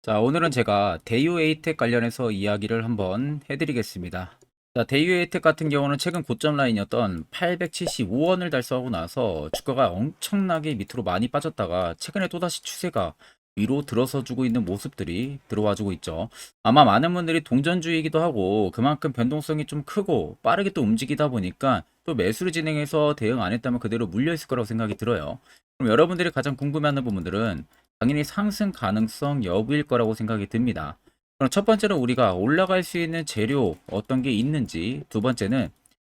자, 오늘은 제가 대유 에이텍 관련해서 이야기를 한번 해드리겠습니다. 자, 대유 에이텍 같은 경우는 최근 고점 라인이었던 875원을 달성하고 나서 주가가 엄청나게 밑으로 많이 빠졌다가 최근에 또다시 추세가 위로 들어서 주고 있는 모습들이 들어와 주고 있죠. 아마 많은 분들이 동전주의이기도 하고 그만큼 변동성이 좀 크고 빠르게 또 움직이다 보니까 또 매수를 진행해서 대응 안 했다면 그대로 물려 있을 거라고 생각이 들어요. 그럼 여러분들이 가장 궁금해하는 부분들은 당연히 상승 가능성 여부일 거라고 생각이 듭니다. 그럼 첫 번째로 우리가 올라갈 수 있는 재료 어떤 게 있는지, 두 번째는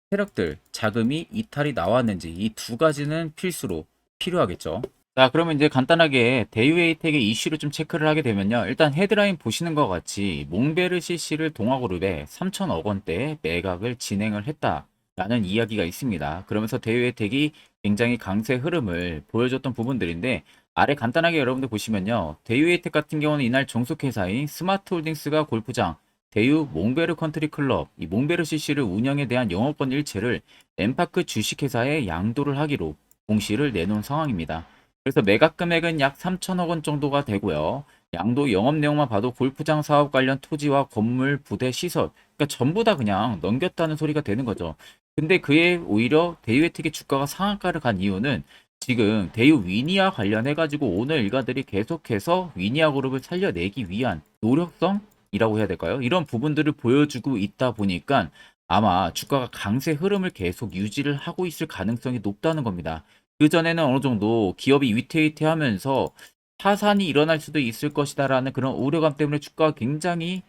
세력들 자금이 이탈이 나왔는지, 이 두 가지는 필수로 필요하겠죠. 자, 그러면 이제 간단하게 대유에이텍의 이슈를 좀 체크를 하게 되면요. 일단 헤드라인 보시는 것 같이 몽베르CC를 동아그룹에 3천억 원대 매각을 진행을 했다라는 이야기가 있습니다. 그러면서 대유에이텍이 굉장히 강세 흐름을 보여줬던 부분들인데, 아래 간단하게 여러분들 보시면요. 대유에이텍 같은 경우는 이날 종속회사인 스마트홀딩스가 골프장 대유 몽베르 컨트리 클럽, 이 몽베르 CC를 운영에 대한 영업권 일체를 엠파크 주식회사에 양도를 하기로 공시를 내놓은 상황입니다. 그래서 매각 금액은 약 3천억 원 정도가 되고요. 양도 영업 내용만 봐도 골프장 사업 관련 토지와 건물, 부대, 시설, 그러니까 전부 다 그냥 넘겼다는 소리가 되는 거죠. 근데 그에 오히려 대유에텍의 주가가 상한가를 간 이유는 지금 대유 위니아 관련해가지고 오늘 일가들이 계속해서 위니아 그룹을 살려내기 위한 노력성이라고 해야 될까요? 이런 부분들을 보여주고 있다 보니까 아마 주가가 강세 흐름을 계속 유지를 하고 있을 가능성이 높다는 겁니다. 그전에는 어느 정도 기업이 위태위태하면서 파산이 일어날 수도 있을 것이다라는 그런 우려감 때문에 주가가 굉장히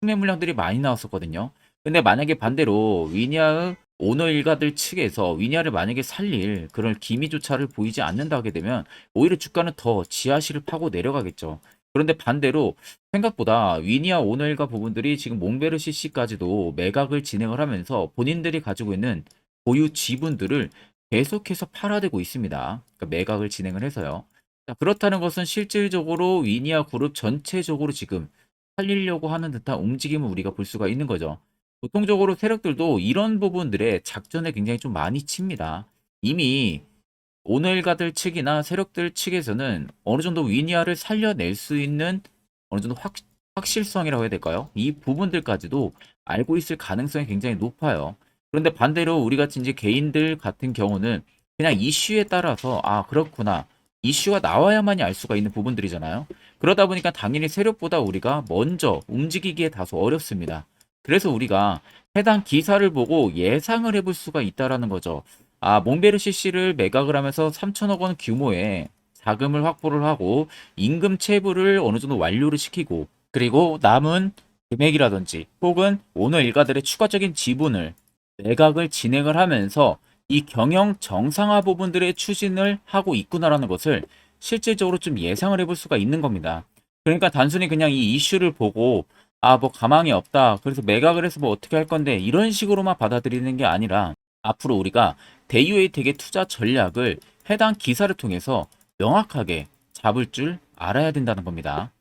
순매 물량들이 많이 나왔었거든요. 근데 만약에 반대로 위니아의 오너 일가들 측에서 위니아를 만약에 살릴 그런 기미조차를 보이지 않는다 하게 되면 오히려 주가는 더 지하실을 파고 내려가겠죠. 그런데 반대로 생각보다 위니아 오너 일가 부분들이 지금 몽베르 CC까지도 매각을 진행을 하면서 본인들이 가지고 있는 보유 지분들을 계속해서 팔아대고 있습니다. 그러니까 매각을 진행을 해서요. 자, 그렇다는 것은 실질적으로 위니아 그룹 전체적으로 지금 살리려고 하는 듯한 움직임을 우리가 볼 수가 있는 거죠. 보통적으로 세력들도 이런 부분들에 작전을 굉장히 좀 많이 칩니다. 이미 오늘가들 측이나 세력들 측에서는 어느 정도 위니아를 살려낼 수 있는 어느 정도 확실성이라고 해야 될까요? 이 부분들까지도 알고 있을 가능성이 굉장히 높아요. 그런데 반대로 우리 같이 이제 개인들 같은 경우는 그냥 이슈에 따라서 아, 그렇구나. 이슈가 나와야만이 알 수가 있는 부분들이잖아요. 그러다 보니까 당연히 세력보다 우리가 먼저 움직이기에 다소 어렵습니다. 그래서 우리가 해당 기사를 보고 예상을 해볼 수가 있다라는 거죠. 아, 몽베르 CC를 매각을 하면서 3천억 원 규모의 자금을 확보를 하고 임금 체불을 어느 정도 완료를 시키고, 그리고 남은 금액이라든지 혹은 오너 일가들의 추가적인 지분을 매각을 진행을 하면서 이 경영 정상화 부분들의 추진을 하고 있구나라는 것을 실질적으로 좀 예상을 해볼 수가 있는 겁니다. 그러니까 단순히 그냥 이 이슈를 보고 아, 뭐 가망이 없다. 그래서 매각을 해서 뭐 어떻게 할 건데 이런 식으로만 받아들이는 게 아니라 앞으로 우리가 대유에이텍의 투자 전략을 해당 기사를 통해서 명확하게 잡을 줄 알아야 된다는 겁니다.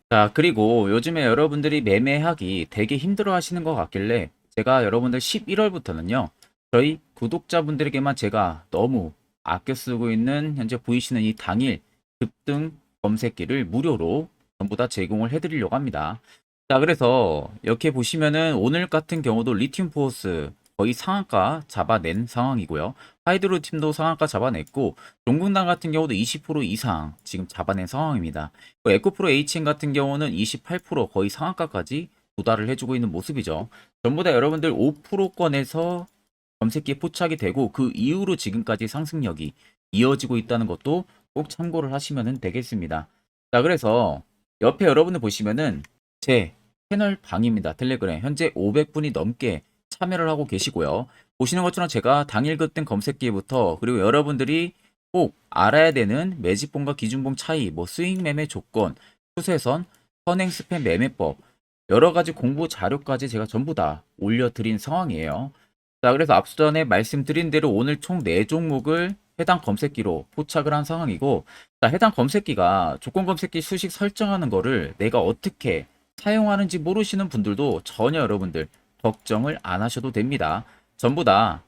자, 그리고 요즘에 여러분들이 매매하기 되게 힘들어 하시는 것 같길래 제가 여러분들 11월부터는요, 저희 구독자분들에게만 제가 너무 아껴 쓰고 있는 현재 보이시는 이 당일 급등 검색기를 무료로 전부 다 제공을 해드리려고 합니다. 자, 그래서 이렇게 보시면은 오늘 같은 경우도 리튬 포스 거의 상한가 잡아낸 상황이고요. 하이드로 팀도 상한가 잡아냈고, 종근당 같은 경우도 20% 이상 지금 잡아낸 상황입니다. 에코프로 HN 같은 경우는 28% 거의 상한가까지 도달을 해주고 있는 모습이죠. 전부 다 여러분들 5%권에서 검색기에 포착이 되고 그 이후로 지금까지 상승력이 이어지고 있다는 것도 꼭 참고를 하시면 되겠습니다. 자, 그래서 옆에 여러분들 보시면은 제 채널 방입니다. 텔레그램 현재 500분이 넘게 참여를 하고 계시고요. 보시는 것처럼 제가 당일 급등 검색기부터 그리고 여러분들이 꼭 알아야 되는 매집봉과 기준봉 차이, 뭐 스윙 매매 조건, 추세선, 선행 스팸 매매법 여러 가지 공부 자료까지 제가 전부 다 올려드린 상황이에요. 자, 그래서 앞서 전에 말씀드린 대로 오늘 총 4종목을 해당 검색기로 포착을 한 상황이고, 자, 해당 검색기가 조건 검색기 수식 설정하는 거를 내가 어떻게 사용하는지 모르시는 분들도 전혀 여러분들 걱정을 안 하셔도 됩니다. 전부 다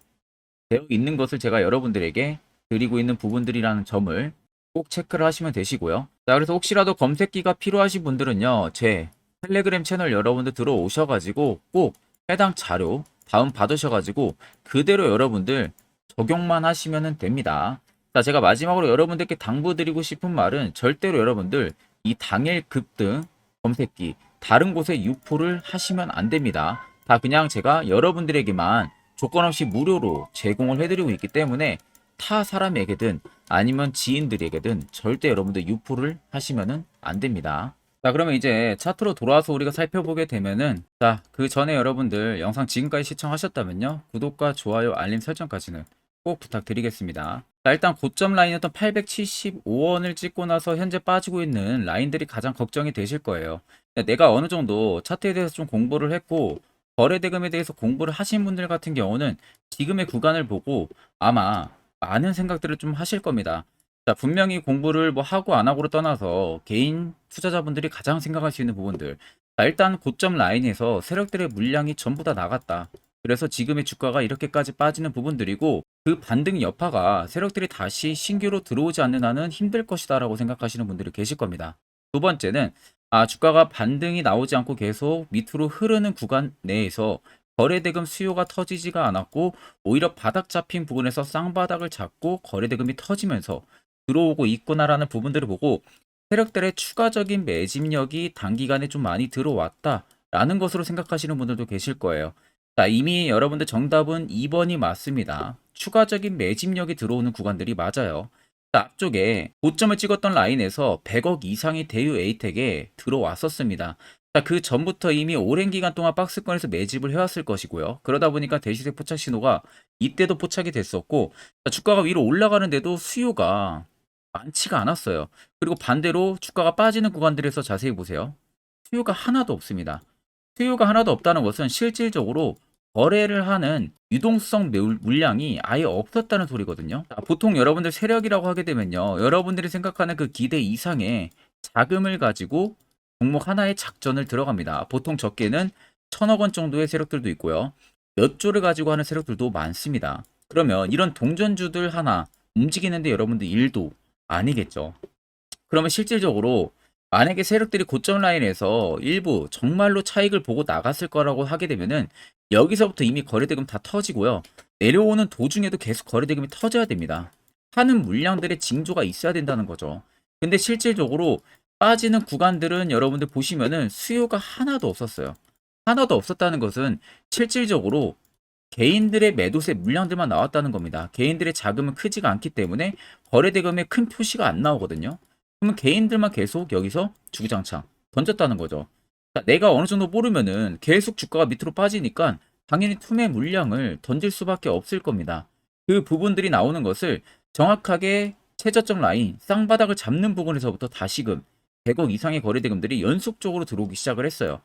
되어 있는 것을 제가 여러분들에게 드리고 있는 부분들이라는 점을 꼭 체크를 하시면 되시고요. 자, 그래서 혹시라도 검색기가 필요하신 분들은요, 제 텔레그램 채널 여러분들 들어오셔가지고 꼭 해당 자료 다운 받으셔가지고 그대로 여러분들 적용만 하시면 됩니다. 자, 제가 마지막으로 여러분들께 당부드리고 싶은 말은 절대로 여러분들 이 당일 급등 검색기 다른 곳에 유포를 하시면 안 됩니다. 다 그냥 제가 여러분들에게만 조건 없이 무료로 제공을 해드리고 있기 때문에 타 사람에게든 아니면 지인들에게든 절대 여러분들 유포를 하시면은 안 됩니다. 자, 그러면 이제 차트로 돌아와서 우리가 살펴보게 되면은, 자, 그 전에 여러분들 영상 지금까지 시청하셨다면요, 구독과 좋아요, 알림 설정까지는 꼭 부탁드리겠습니다. 자, 일단 고점 라인이었던 875원을 찍고 나서 현재 빠지고 있는 라인들이 가장 걱정이 되실 거예요. 내가 어느 정도 차트에 대해서 좀 공부를 했고 거래대금에 대해서 공부를 하신 분들 같은 경우는 지금의 구간을 보고 아마 많은 생각들을 좀 하실 겁니다. 자, 분명히 공부를 뭐 하고 안 하고를 떠나서 개인 투자자분들이 가장 생각할 수 있는 부분들. 자, 일단 고점 라인에서 세력들의 물량이 전부 다 나갔다. 그래서 지금의 주가가 이렇게까지 빠지는 부분들이고 그 반등 여파가 세력들이 다시 신규로 들어오지 않는 한은 힘들 것이다라고 생각하시는 분들이 계실 겁니다. 두 번째는 주가가 반등이 나오지 않고 계속 밑으로 흐르는 구간 내에서 거래대금 수요가 터지지가 않았고 오히려 바닥 잡힌 부분에서 쌍바닥을 잡고 거래대금이 터지면서 들어오고 있구나라는 부분들을 보고 세력들의 추가적인 매집력이 단기간에 좀 많이 들어왔다라는 것으로 생각하시는 분들도 계실 거예요. 자, 이미 여러분들 정답은 2번이 맞습니다. 추가적인 매집력이 들어오는 구간들이 맞아요. 자, 앞쪽에 고점을 찍었던 라인에서 100억 이상의 대유 에이텍에 들어왔었습니다. 자, 그 전부터 이미 오랜 기간 동안 박스권에서 매집을 해왔을 것이고요. 그러다 보니까 대시세 포착 신호가 이때도 포착이 됐었고, 자, 주가가 위로 올라가는데도 수요가 많지가 않았어요. 그리고 반대로 주가가 빠지는 구간들에서 자세히 보세요. 수요가 하나도 없습니다. 수요가 하나도 없다는 것은 실질적으로 거래를 하는 유동성 물량이 아예 없었다는 소리거든요. 자, 보통 여러분들 세력이라고 하게 되면요, 여러분들이 생각하는 그 기대 이상의 자금을 가지고 종목 하나에 작전을 들어갑니다. 보통 적게는 1,000억 원 정도의 세력들도 있고요. 몇 조를 가지고 하는 세력들도 많습니다. 그러면 이런 동전주들 하나 움직이는데 여러분들 일도 아니겠죠. 그러면 실질적으로 만약에 세력들이 고점 라인에서 일부 정말로 차익을 보고 나갔을 거라고 하게 되면은 여기서부터 이미 거래대금 다 터지고요. 내려오는 도중에도 계속 거래대금이 터져야 됩니다. 하는 물량들의 징조가 있어야 된다는 거죠. 근데 실질적으로 빠지는 구간들은 여러분들 보시면은 수요가 하나도 없었어요. 하나도 없었다는 것은 실질적으로 개인들의 매도세 물량들만 나왔다는 겁니다. 개인들의 자금은 크지가 않기 때문에 거래대금에 큰 표시가 안 나오거든요. 그러면 개인들만 계속 여기서 주구장창 던졌다는 거죠. 자, 내가 어느 정도 모르면은 계속 주가가 밑으로 빠지니까 당연히 투매 물량을 던질 수밖에 없을 겁니다. 그 부분들이 나오는 것을 정확하게 최저점 라인, 쌍바닥을 잡는 부분에서부터 다시금 100억 이상의 거래대금들이 연속적으로 들어오기 시작을 했어요.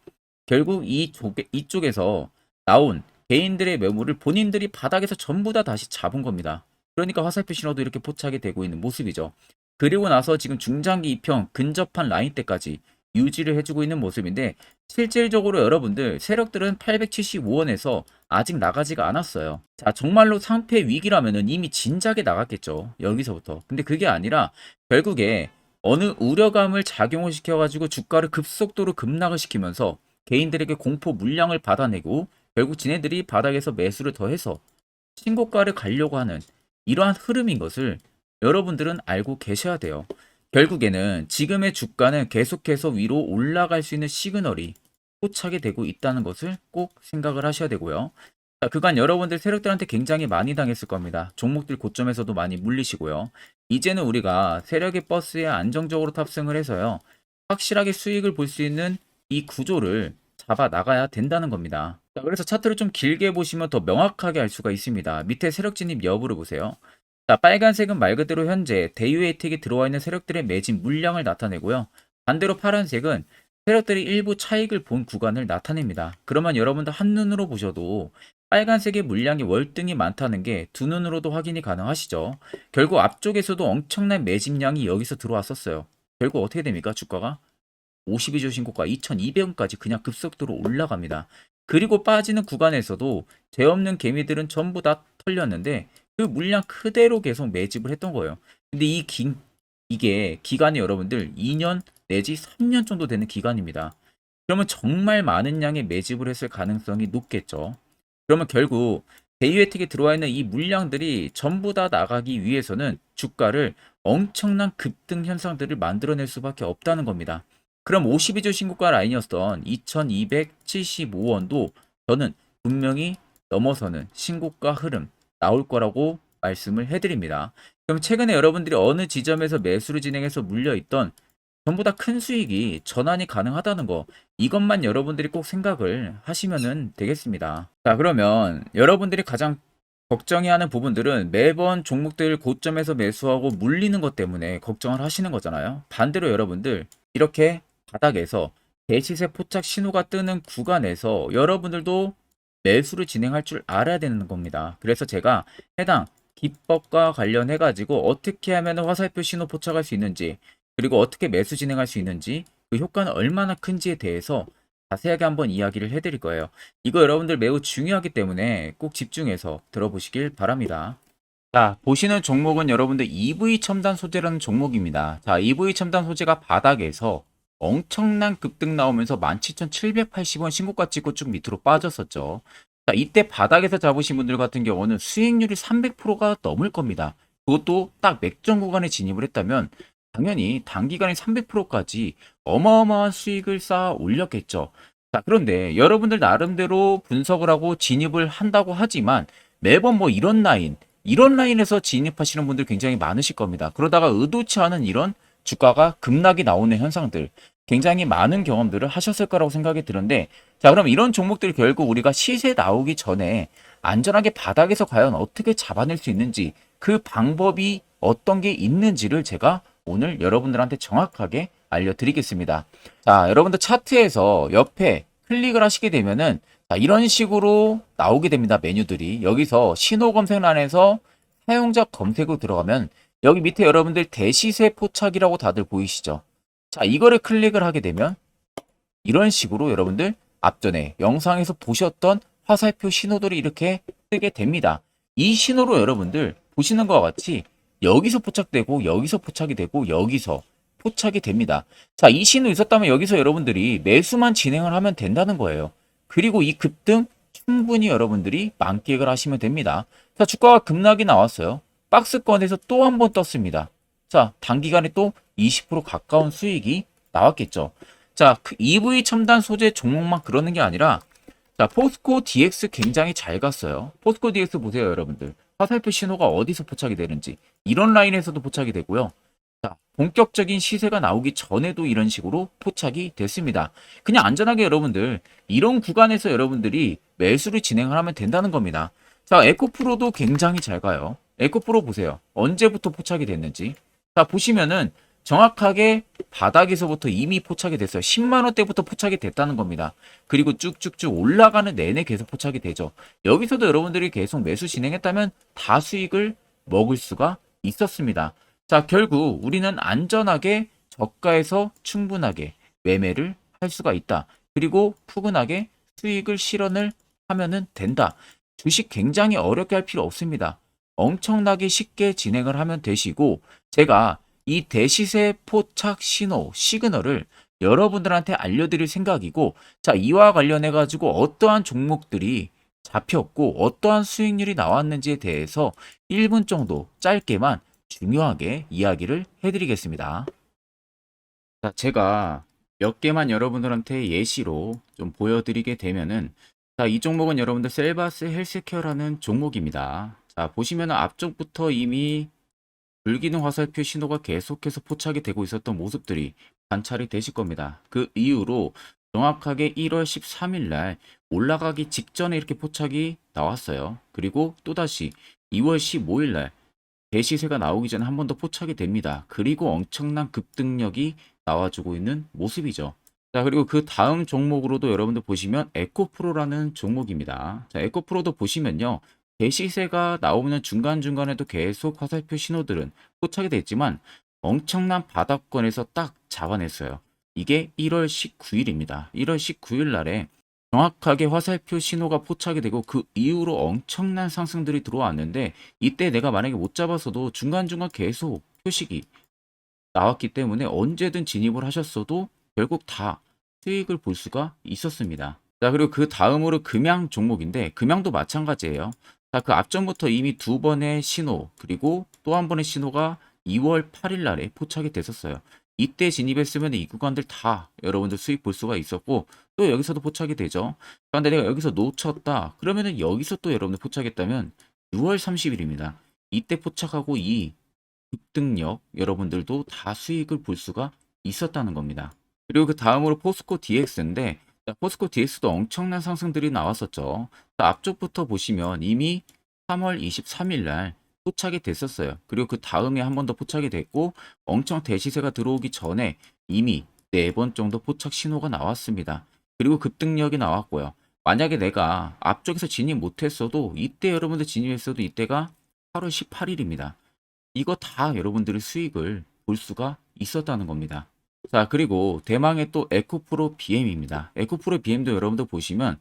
결국 이쪽에서 나온 개인들의 매물을 본인들이 바닥에서 전부 다 다시 잡은 겁니다. 그러니까 화살표 신호도 이렇게 포착이 되고 있는 모습이죠. 그리고 나서 지금 중장기 이평 근접한 라인 때까지 유지를 해주고 있는 모습인데 실질적으로 여러분들 세력들은 875원에서 아직 나가지가 않았어요. 자, 정말로 상패 위기라면은 이미 진작에 나갔겠죠. 여기서부터. 근데 그게 아니라 결국에 어느 우려감을 작용을 시켜가지고 주가를 급속도로 급락을 시키면서 개인들에게 공포 물량을 받아내고 결국 지네들이 바닥에서 매수를 더해서 신고가를 가려고 하는 이러한 흐름인 것을 여러분들은 알고 계셔야 돼요. 결국에는 지금의 주가는 계속해서 위로 올라갈 수 있는 시그널이 포착이 되고 있다는 것을 꼭 생각을 하셔야 되고요. 자, 그간 여러분들 세력들한테 굉장히 많이 당했을 겁니다. 종목들 고점에서도 많이 물리시고요. 이제는 우리가 세력의 버스에 안정적으로 탑승을 해서요. 확실하게 수익을 볼 수 있는 이 구조를 잡아 나가야 된다는 겁니다. 자, 그래서 차트를 좀 길게 보시면 더 명확하게 알 수가 있습니다. 밑에 세력 진입 여부를 보세요. 자, 빨간색은 말 그대로 현재 대유 혜택이 들어와 있는 세력들의 매진 물량을 나타내고요. 반대로 파란색은 세력들이 일부 차익을 본 구간을 나타냅니다. 그러면 여러분들 한눈으로 보셔도 빨간색의 물량이 월등히 많다는 게 두 눈으로도 확인이 가능하시죠. 결국 앞쪽에서도 엄청난 매집량이 여기서 들어왔었어요. 결국 어떻게 됩니까? 주가가 52주 신고가 2200원까지 그냥 급속도로 올라갑니다. 그리고 빠지는 구간에서도 죄 없는 개미들은 전부 다 털렸는데 그 물량 그대로 계속 매집을 했던 거예요. 근데 이 이게 기간이 여러분들 2년 내지 3년 정도 되는 기간입니다. 그러면 정말 많은 양의 매집을 했을 가능성이 높겠죠. 그러면 결국 대유혜택에 들어와 있는 이 물량들이 전부 다 나가기 위해서는 주가를 엄청난 급등 현상들을 만들어낼 수밖에 없다는 겁니다. 그럼 52주 신고가 라인이었던 2275원도 저는 분명히 넘어서는 신고가 흐름 나올 거라고 말씀을 해드립니다. 그럼 최근에 여러분들이 어느 지점에서 매수를 진행해서 물려있던 전부 다 큰 수익이 전환이 가능하다는 거, 이것만 여러분들이 꼭 생각을 하시면 되겠습니다. 자, 그러면 여러분들이 가장 걱정이 하는 부분들은 매번 종목들 고점에서 매수하고 물리는 것 때문에 걱정을 하시는 거잖아요. 반대로 여러분들 이렇게 바닥에서 대시세 포착 신호가 뜨는 구간에서 여러분들도 매수를 진행할 줄 알아야 되는 겁니다. 그래서 제가 해당 기법과 관련해 가지고 어떻게 하면 화살표 신호 포착할 수 있는지, 그리고 어떻게 매수 진행할 수 있는지, 그 효과는 얼마나 큰지에 대해서 자세하게 한번 이야기를 해드릴 거예요. 이거 여러분들 매우 중요하기 때문에 꼭 집중해서 들어보시길 바랍니다. 자, 보시는 종목은 여러분들 EV 첨단 소재라는 종목입니다. 자, EV 첨단 소재가 바닥에서 엄청난 급등 나오면서 17,780원 신고가 찍고 쭉 밑으로 빠졌었죠. 자, 이때 바닥에서 잡으신 분들 같은 경우는 수익률이 300%가 넘을 겁니다. 그것도 딱 맥점 구간에 진입을 했다면 당연히 단기간에 300%까지 어마어마한 수익을 쌓아 올렸겠죠. 자, 그런데 여러분들 나름대로 분석을 하고 진입을 한다고 하지만 매번 뭐 이런 라인에서 진입하시는 분들 굉장히 많으실 겁니다. 그러다가 의도치 않은 이런 주가가 급락이 나오는 현상들, 굉장히 많은 경험들을 하셨을 거라고 생각이 드는데, 자, 그럼 이런 종목들 결국 우리가 시세 나오기 전에 안전하게 바닥에서 과연 어떻게 잡아낼 수 있는지, 그 방법이 어떤 게 있는지를 제가 오늘 여러분들한테 정확하게 알려드리겠습니다. 자, 여러분들 차트에서 옆에 클릭을 하시게 되면은 자, 이런 식으로 나오게 됩니다. 메뉴들이. 여기서 신호 검색란에서 사용자 검색으로 들어가면 여기 밑에 여러분들 대시세 포착이라고 다들 보이시죠? 자, 이거를 클릭을 하게 되면 이런 식으로 여러분들 앞전에 영상에서 보셨던 화살표 신호들이 이렇게 뜨게 됩니다. 이 신호로 여러분들 보시는 것과 같이 여기서 포착되고 여기서 포착이 되고 여기서 포착이 됩니다. 자, 이 신호 있었다면 여기서 여러분들이 매수만 진행을 하면 된다는 거예요. 그리고 이 급등 충분히 여러분들이 만끽을 하시면 됩니다. 자, 주가가 급락이 나왔어요. 박스권에서 또 한 번 떴습니다. 자, 단기간에 또 20% 가까운 수익이 나왔겠죠. 자, 그 EV 첨단 소재 종목만 그러는 게 아니라 자, 포스코 DX 굉장히 잘 갔어요. 포스코 DX 보세요, 여러분들. 화살표 신호가 어디서 포착이 되는지. 이런 라인에서도 포착이 되고요. 자, 본격적인 시세가 나오기 전에도 이런 식으로 포착이 됐습니다. 그냥 안전하게 여러분들 이런 구간에서 여러분들이 매수를 진행을 하면 된다는 겁니다. 자, 에코프로도 굉장히 잘 가요. 에코프로 보세요. 언제부터 포착이 됐는지. 자, 보시면은 정확하게 바닥에서부터 이미 포착이 됐어요. 10만 원대부터 포착이 됐다는 겁니다. 그리고 쭉쭉쭉 올라가는 내내 계속 포착이 되죠. 여기서도 여러분들이 계속 매수 진행했다면 다 수익을 먹을 수가 있었습니다. 자, 결국 우리는 안전하게 저가에서 충분하게 매매를 할 수가 있다. 그리고 푸근하게 수익을 실현을 하면은 된다. 주식 굉장히 어렵게 할 필요 없습니다. 엄청나게 쉽게 진행을 하면 되시고, 제가 이 대시세 포착 신호, 시그널을 여러분들한테 알려드릴 생각이고, 자, 이와 관련해 가지고 어떠한 종목들이 잡혔고 어떠한 수익률이 나왔는지에 대해서 1분 정도 짧게만 중요하게 이야기를 해드리겠습니다. 자, 제가 몇 개만 여러분들한테 예시로 좀 보여드리게 되면은, 자, 이 종목은 여러분들 셀바스 헬스케어라는 종목입니다. 자, 보시면 앞쪽부터 이미 불기능 화살표 신호가 계속해서 포착이 되고 있었던 모습들이 관찰이 되실 겁니다. 그 이후로 정확하게 1월 13일 날 올라가기 직전에 이렇게 포착이 나왔어요. 그리고 또다시 2월 15일 날 대시세가 나오기 전에 한 번 더 포착이 됩니다. 그리고 엄청난 급등력이 나와주고 있는 모습이죠. 자, 그리고 그 다음 종목으로도 여러분들 보시면 에코프로라는 종목입니다. 자, 에코프로도 보시면요. 대시세가 나오는 중간중간에도 계속 화살표 신호들은 포착이 됐지만 엄청난 바닥권에서 딱 잡아냈어요. 이게 1월 19일입니다. 1월 19일 날에 정확하게 화살표 신호가 포착이 되고 그 이후로 엄청난 상승들이 들어왔는데, 이때 내가 만약에 못 잡았어도 중간중간 계속 표식이 나왔기 때문에 언제든 진입을 하셨어도 결국 다 수익을 볼 수가 있었습니다. 자, 그리고 그 다음으로 금양 종목인데 금양도 마찬가지예요. 자, 그 앞전부터 이미 두 번의 신호 그리고 또 한 번의 신호가 2월 8일 날에 포착이 됐었어요. 이때 진입했으면 이 구간들 다 여러분들 수익 볼 수가 있었고 또 여기서도 포착이 되죠. 그런데 내가 여기서 놓쳤다 그러면은 여기서 또 여러분들 포착했다면 6월 30일입니다. 이때 포착하고 이 급등력 여러분들도 다 수익을 볼 수가 있었다는 겁니다. 그리고 그 다음으로 포스코 DX인데 포스코 DX도 엄청난 상승들이 나왔었죠. 앞쪽부터 보시면 이미 3월 23일 날 포착이 됐었어요. 그리고 그 다음에 한 번 더 포착이 됐고 엄청 대시세가 들어오기 전에 이미 4번 정도 포착 신호가 나왔습니다. 그리고 급등력이 나왔고요. 만약에 내가 앞쪽에서 진입 못했어도 이때 여러분들 진입했어도 이때가 8월 18일입니다. 이거 다 여러분들의 수익을 볼 수가 있었다는 겁니다. 자, 그리고 대망의 또 에코프로 BM입니다. 에코프로 BM도 여러분들 보시면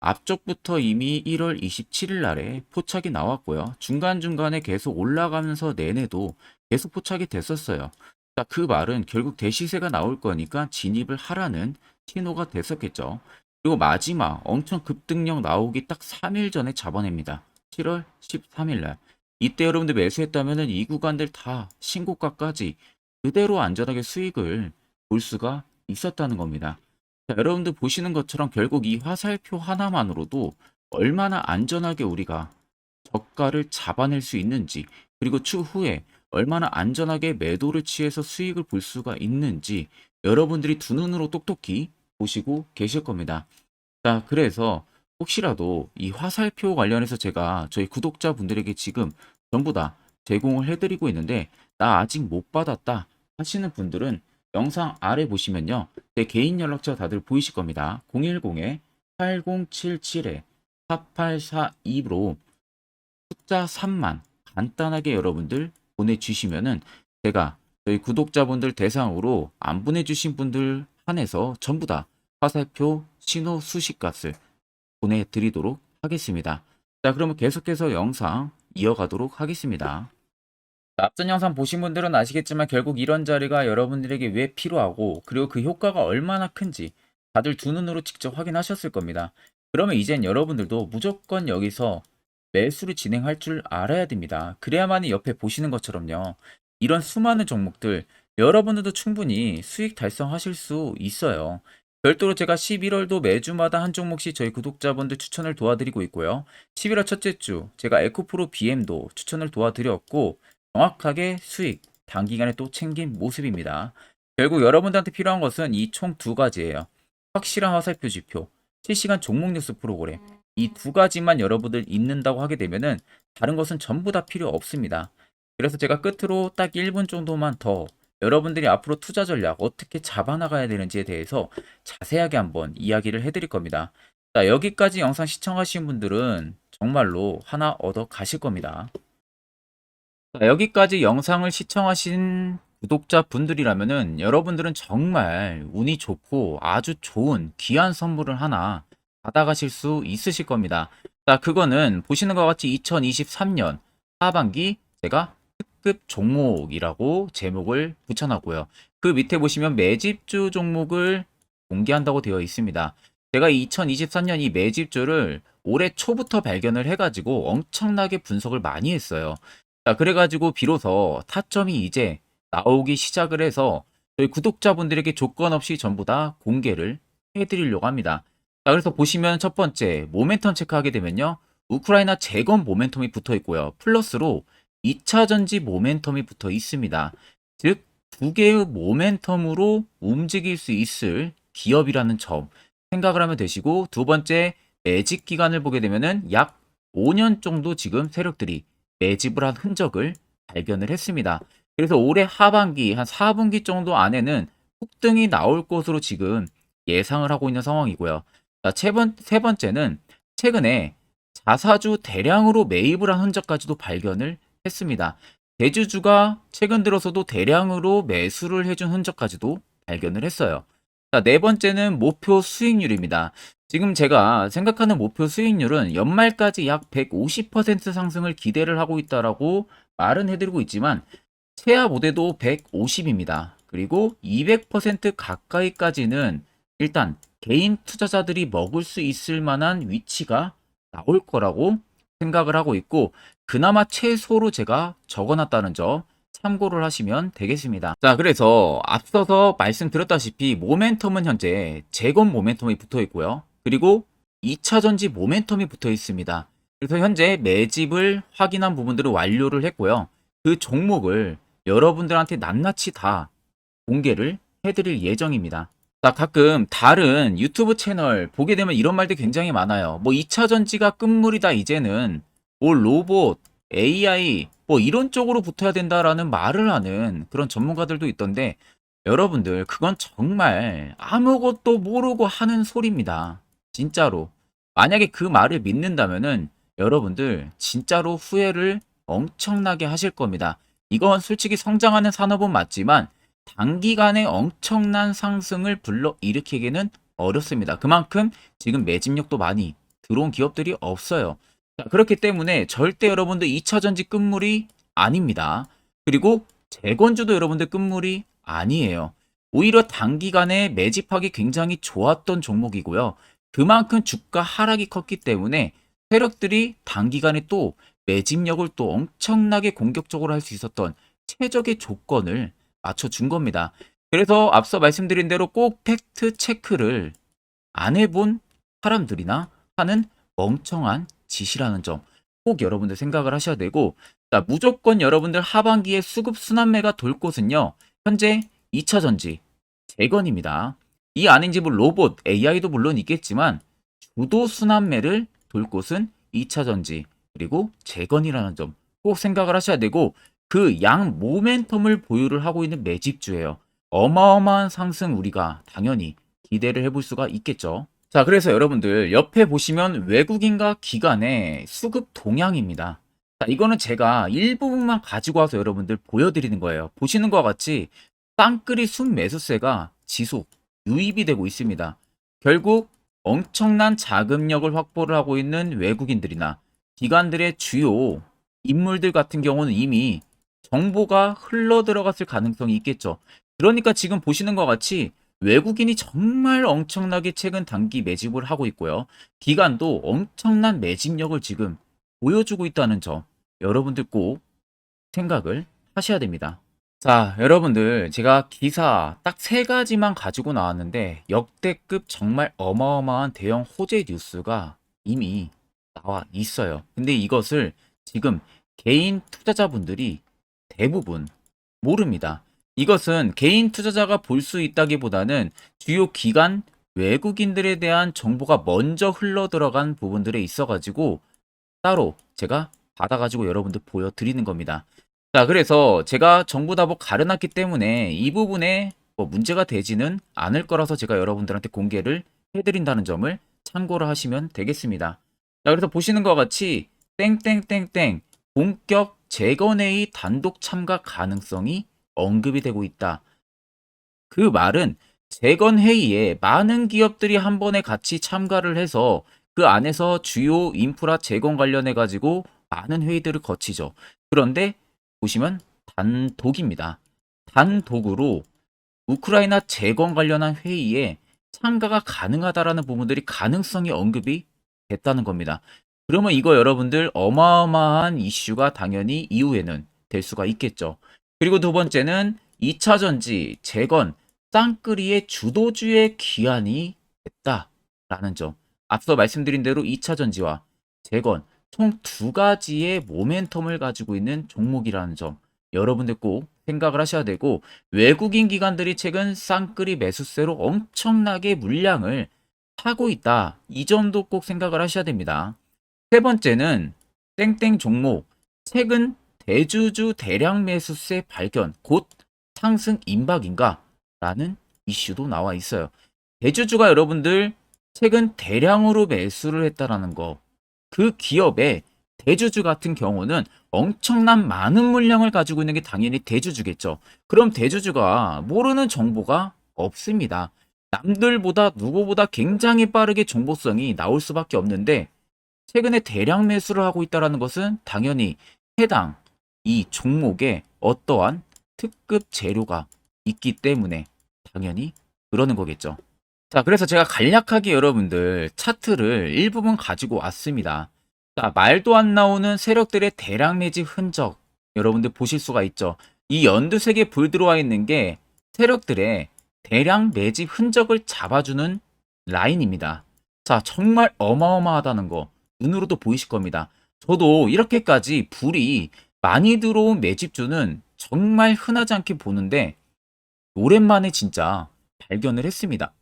앞쪽부터 이미 1월 27일 날에 포착이 나왔고요. 중간중간에 계속 올라가면서 내내도 계속 포착이 됐었어요. 자, 그 말은 결국 대시세가 나올 거니까 진입을 하라는 신호가 됐었겠죠. 그리고 마지막 엄청 급등력 나오기 딱 3일 전에 잡아냅니다. 7월 13일 날. 이때 여러분들 매수했다면 이 구간들 다 신고가까지 그대로 안전하게 수익을 볼 수가 있었다는 겁니다. 자, 여러분들 보시는 것처럼 결국 이 화살표 하나만으로도 얼마나 안전하게 우리가 저가를 잡아낼 수 있는지 그리고 추후에 얼마나 안전하게 매도를 취해서 수익을 볼 수가 있는지 여러분들이 두 눈으로 똑똑히 보시고 계실 겁니다. 자, 그래서 혹시라도 이 화살표 관련해서 제가 저희 구독자분들에게 지금 전부 다 제공을 해드리고 있는데 나 아직 못 받았다 하시는 분들은 영상 아래 보시면요. 제 개인 연락처 다들 보이실 겁니다. 010-8077-4842로 숫자 3만 간단하게 여러분들 보내주시면은 제가 저희 구독자분들 대상으로 안 보내주신 분들 한해서 전부 다 화살표 신호 수식값을 보내드리도록 하겠습니다. 자, 그러면 계속해서 영상 이어가도록 하겠습니다. 앞전 영상 보신 분들은 아시겠지만 결국 이런 자리가 여러분들에게 왜 필요하고 그리고 그 효과가 얼마나 큰지 다들 두 눈으로 직접 확인하셨을 겁니다. 그러면 이젠 여러분들도 무조건 여기서 매수를 진행할 줄 알아야 됩니다. 그래야만이 옆에 보시는 것처럼요. 이런 수많은 종목들 여러분들도 충분히 수익 달성하실 수 있어요. 별도로 제가 11월도 매주마다 한 종목씩 저희 구독자분들 추천을 도와드리고 있고요. 11월 첫째 주 제가 에코프로 BM도 추천을 도와드렸고 정확하게 수익 단기간에 또 챙긴 모습입니다. 결국 여러분들한테 필요한 것은 이 총 두 가지예요. 확실한 화살표 지표, 실시간 종목 뉴스 프로그램. 이 두 가지만 여러분들 있는다고 하게 되면은 다른 것은 전부 다 필요 없습니다. 그래서 제가 끝으로 딱 1분 정도만 더 여러분들이 앞으로 투자 전략 어떻게 잡아나가야 되는지에 대해서 자세하게 한번 이야기를 해드릴 겁니다. 자, 여기까지 영상 시청하신 분들은 정말로 하나 얻어 가실 겁니다. 자, 여기까지 영상을 시청하신 구독자분들이라면은 여러분들은 정말 운이 좋고 아주 좋은 귀한 선물을 하나 받아가실 수 있으실 겁니다. 자, 그거는 보시는 것 같이 2023년 하반기 제가 특급 종목이라고 제목을 붙여놨고요. 그 밑에 보시면 매집주 종목을 공개한다고 되어 있습니다. 제가 2023년 이 매집주를 올해 초부터 발견을 해가지고 엄청나게 분석을 많이 했어요. 자, 그래가지고 비로소 타점이 이제 나오기 시작을 해서 저희 구독자분들에게 조건 없이 전부 다 공개를 해드리려고 합니다. 자, 그래서 보시면 첫 번째 모멘텀 체크하게 되면요. 우크라이나 재건 모멘텀이 붙어 있고요. 플러스로 2차 전지 모멘텀이 붙어 있습니다. 즉, 두 개의 모멘텀으로 움직일 수 있을 기업이라는 점 생각을 하면 되시고, 두 번째 매집 기간을 보게 되면은 약 5년 정도 지금 세력들이 매집을 한 흔적을 발견을 했습니다. 그래서 올해 하반기 한 4분기 정도 안에는 폭등이 나올 것으로 지금 예상을 하고 있는 상황이고요. 자, 세 번째는 최근에 자사주 대량으로 매입을 한 흔적까지도 발견을 했습니다. 대주주가 최근 들어서도 대량으로 매수를 해준 흔적까지도 발견을 했어요. 자, 네 번째는 목표 수익률입니다. 지금 제가 생각하는 목표 수익률은 연말까지 약 150% 상승을 기대를 하고 있다라고 말은 해드리고 있지만 최하 모대도 150입니다. 그리고 200% 가까이까지는 일단 개인 투자자들이 먹을 수 있을 만한 위치가 나올 거라고 생각을 하고 있고, 그나마 최소로 제가 적어놨다는 점 참고를 하시면 되겠습니다. 자, 그래서 앞서서 말씀드렸다시피 모멘텀은 현재 재건 모멘텀이 붙어 있고요. 그리고 2차 전지 모멘텀이 붙어 있습니다. 그래서 현재 매집을 확인한 부분들을 완료를 했고요. 그 종목을 여러분들한테 낱낱이 다 공개를 해드릴 예정입니다. 자, 가끔 다른 유튜브 채널 보게 되면 이런 말들 굉장히 많아요. 뭐 2차 전지가 끝물이다 이제는, 뭐 로봇, AI 뭐 이런 쪽으로 붙어야 된다라는 말을 하는 그런 전문가들도 있던데, 여러분들 그건 정말 아무것도 모르고 하는 소리입니다. 진짜로. 만약에 그 말을 믿는다면은 여러분들 진짜로 후회를 엄청나게 하실 겁니다. 이건 솔직히 성장하는 산업은 맞지만 단기간에 엄청난 상승을 불러일으키기는 어렵습니다. 그만큼 지금 매집력도 많이 들어온 기업들이 없어요. 자, 그렇기 때문에 절대 여러분들 2차 전지 끝물이 아닙니다. 그리고 재건주도 여러분들 끝물이 아니에요. 오히려 단기간에 매집하기 굉장히 좋았던 종목이고요. 그만큼 주가 하락이 컸기 때문에 세력들이 단기간에 또 매집력을 또 엄청나게 공격적으로 할 수 있었던 최적의 조건을 맞춰준 겁니다. 그래서 앞서 말씀드린 대로 꼭 팩트 체크를 안 해본 사람들이나 하는 멍청한 짓이라는 점 꼭 여러분들 생각을 하셔야 되고, 자, 무조건 여러분들 하반기에 수급 순환매가 돌 곳은요, 현재 2차 전지, 재건입니다. 이 안에 이제 뭐 로봇, AI도 물론 있겠지만 주도 순환매를 돌 곳은 2차 전지, 그리고 재건이라는 점 꼭 생각을 하셔야 되고, 그 양 모멘텀을 보유를 하고 있는 매집주예요. 어마어마한 상승 우리가 당연히 기대를 해볼 수가 있겠죠. 자, 그래서 여러분들 옆에 보시면 외국인과 기관의 수급 동향입니다. 자, 이거는 제가 일부분만 가지고 와서 여러분들 보여드리는 거예요. 보시는 것과 같이 쌍끌이 순매수세가 지속 유입이 되고 있습니다. 결국 엄청난 자금력을 확보를 하고 있는 외국인들이나 기관들의 주요 인물들 같은 경우는 이미 정보가 흘러 들어갔을 가능성이 있겠죠. 그러니까 지금 보시는 것 같이 외국인이 정말 엄청나게 최근 단기 매집을 하고 있고요. 기관도 엄청난 매집력을 지금 보여주고 있다는 점 여러분들 꼭 생각을 하셔야 됩니다. 자, 여러분들 제가 기사 딱 세 가지만 가지고 나왔는데 역대급 정말 어마어마한 대형 호재 뉴스가 이미 나와 있어요. 근데 이것을 지금 개인 투자자분들이 대부분 모릅니다. 이것은 개인 투자자가 볼 수 있다기보다는 주요 기관 외국인들에 대한 정보가 먼저 흘러 들어간 부분들에 있어가지고 따로 제가 받아가지고 여러분들 보여드리는 겁니다. 자, 그래서 제가 정부 다복 가려놨기 때문에 이 부분에 뭐 문제가 되지는 않을 거라서 제가 여러분들한테 공개를 해드린다는 점을 참고를 하시면 되겠습니다. 자, 그래서 보시는 것 같이 땡땡땡땡 본격 재건회의 단독 참가 가능성이 언급이 되고 있다. 그 말은 재건회의에 많은 기업들이 한 번에 같이 참가를 해서 그 안에서 주요 인프라 재건 관련해 가지고 많은 회의들을 거치죠. 그런데 보시면 단독입니다. 단독으로 우크라이나 재건 관련한 회의에 참가가 가능하다라는 부분들이 가능성이 언급이 됐다는 겁니다. 그러면 이거 여러분들 어마어마한 이슈가 당연히 이후에는 될 수가 있겠죠. 그리고 두 번째는 2차 전지 재건 쌍끌이의 주도주의 기한이 됐다라는 점. 앞서 말씀드린 대로 2차 전지와 재건 총 두 가지의 모멘텀을 가지고 있는 종목이라는 점 여러분들 꼭 생각을 하셔야 되고, 외국인 기관들이 최근 쌍끌이 매수세로 엄청나게 물량을 사고 있다. 이 점도 꼭 생각을 하셔야 됩니다. 세 번째는 땡땡 종목 최근 대주주 대량 매수세 발견 곧 상승 임박인가? 라는 이슈도 나와 있어요. 대주주가 여러분들 최근 대량으로 매수를 했다라는 거. 그 기업의 대주주 같은 경우는 엄청난 많은 물량을 가지고 있는 게 당연히 대주주겠죠. 그럼 대주주가 모르는 정보가 없습니다. 남들보다 누구보다 굉장히 빠르게 정보성이 나올 수밖에 없는데 최근에 대량 매수를 하고 있다는 것은 당연히 해당 이 종목에 어떠한 특급 재료가 있기 때문에 당연히 그러는 거겠죠. 자, 그래서 제가 간략하게 여러분들 차트를 일부분 가지고 왔습니다. 자, 말도 안 나오는 세력들의 대량 매집 흔적 여러분들 보실 수가 있죠. 이 연두색에 불 들어와 있는 게 세력들의 대량 매집 흔적을 잡아주는 라인입니다. 자, 정말 어마어마하다는 거 눈으로도 보이실 겁니다. 저도 이렇게까지 불이 많이 들어온 매집주는 정말 흔하지 않게 보는데 오랜만에 진짜 발견을 했습니다.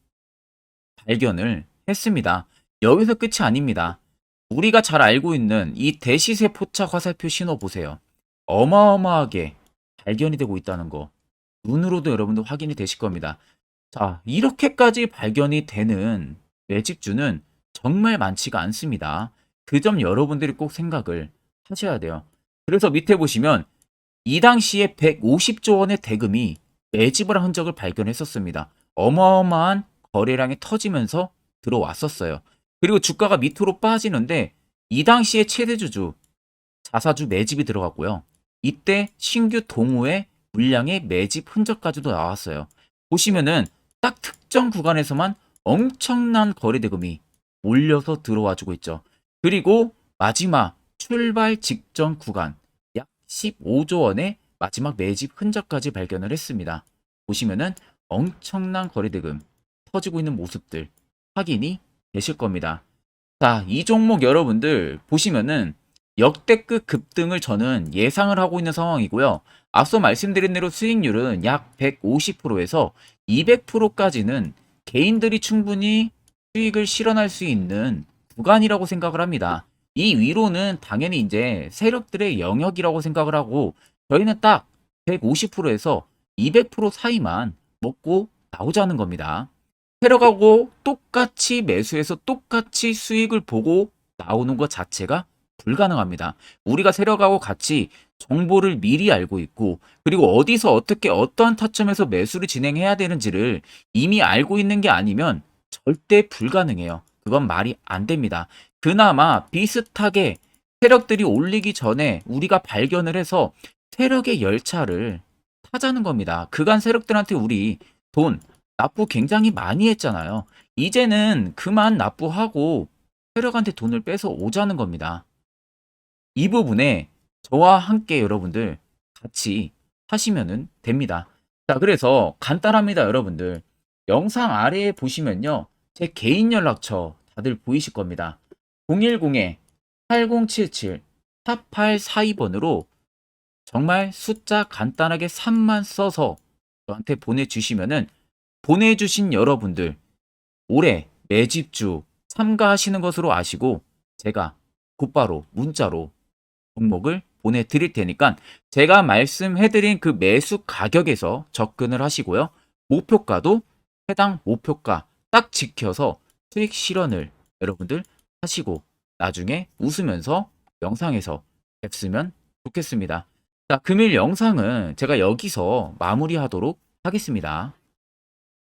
여기서 끝이 아닙니다. 우리가 잘 알고 있는 이 대시세 포착 화살표 신호 보세요. 어마어마하게 발견이 되고 있다는 거 눈으로도 여러분들 확인이 되실 겁니다. 자, 이렇게까지 발견이 되는 매집주는 정말 많지가 않습니다. 그 점 여러분들이 꼭 생각을 하셔야 돼요. 그래서 밑에 보시면 이 당시에 150조 원의 대금이 매집을 한 흔적을 발견했었습니다. 어마어마한 거래량이 터지면서 들어왔었어요. 그리고 주가가 밑으로 빠지는데 이 당시에 최대주주 자사주 매집이 들어갔고요. 이때 신규 동호회 물량의 매집 흔적까지도 나왔어요. 보시면은 딱 특정 구간에서만 엄청난 거래 대금이 몰려서 들어와 주고 있죠. 그리고 마지막 출발 직전 구간 약 15조 원의 마지막 매집 흔적까지 발견을 했습니다. 보시면은 엄청난 거래 대금 터지고 있는 모습들 확인이 되실 겁니다. 자, 이 종목 여러분들 보시면은 역대급 급등을 저는 예상을 하고 있는 상황이고요. 앞서 말씀드린 대로 수익률은 약 150%에서 200%까지는 개인들이 충분히 수익을 실현할 수 있는 구간이라고 생각을 합니다. 이 위로는 당연히 이제 세력들의 영역이라고 생각을 하고 저희는 딱 150%에서 200% 사이만 먹고 나오자는 겁니다. 세력하고 똑같이 매수해서 똑같이 수익을 보고 나오는 것 자체가 불가능합니다. 우리가 세력하고 같이 정보를 미리 알고 있고 그리고 어디서 어떻게 어떠한 타점에서 매수를 진행해야 되는지를 이미 알고 있는 게 아니면 절대 불가능해요. 그건 말이 안 됩니다. 그나마 비슷하게 세력들이 올리기 전에 우리가 발견을 해서 세력의 열차를 타자는 겁니다. 그간 세력들한테 우리 돈 납부 굉장히 많이 했잖아요. 이제는 그만 납부하고 세력한테 돈을 뺏어 오자는 겁니다. 이 부분에 저와 함께 여러분들 같이 하시면 됩니다. 자, 그래서 간단합니다, 여러분들. 영상 아래에 보시면요. 제 개인 연락처 다들 보이실 겁니다. 010-8077-4842번으로 정말 숫자 간단하게 3만 써서 저한테 보내주시면은 보내주신 여러분들 올해 매집주 참가하시는 것으로 아시고 제가 곧바로 문자로 종목을 보내드릴 테니까 제가 말씀해드린 그 매수 가격에서 접근을 하시고요. 목표가도 해당 목표가 딱 지켜서 수익 실현을 여러분들 하시고 나중에 웃으면서 영상에서 뵙으면 좋겠습니다. 자, 금일 영상은 제가 여기서 마무리하도록 하겠습니다.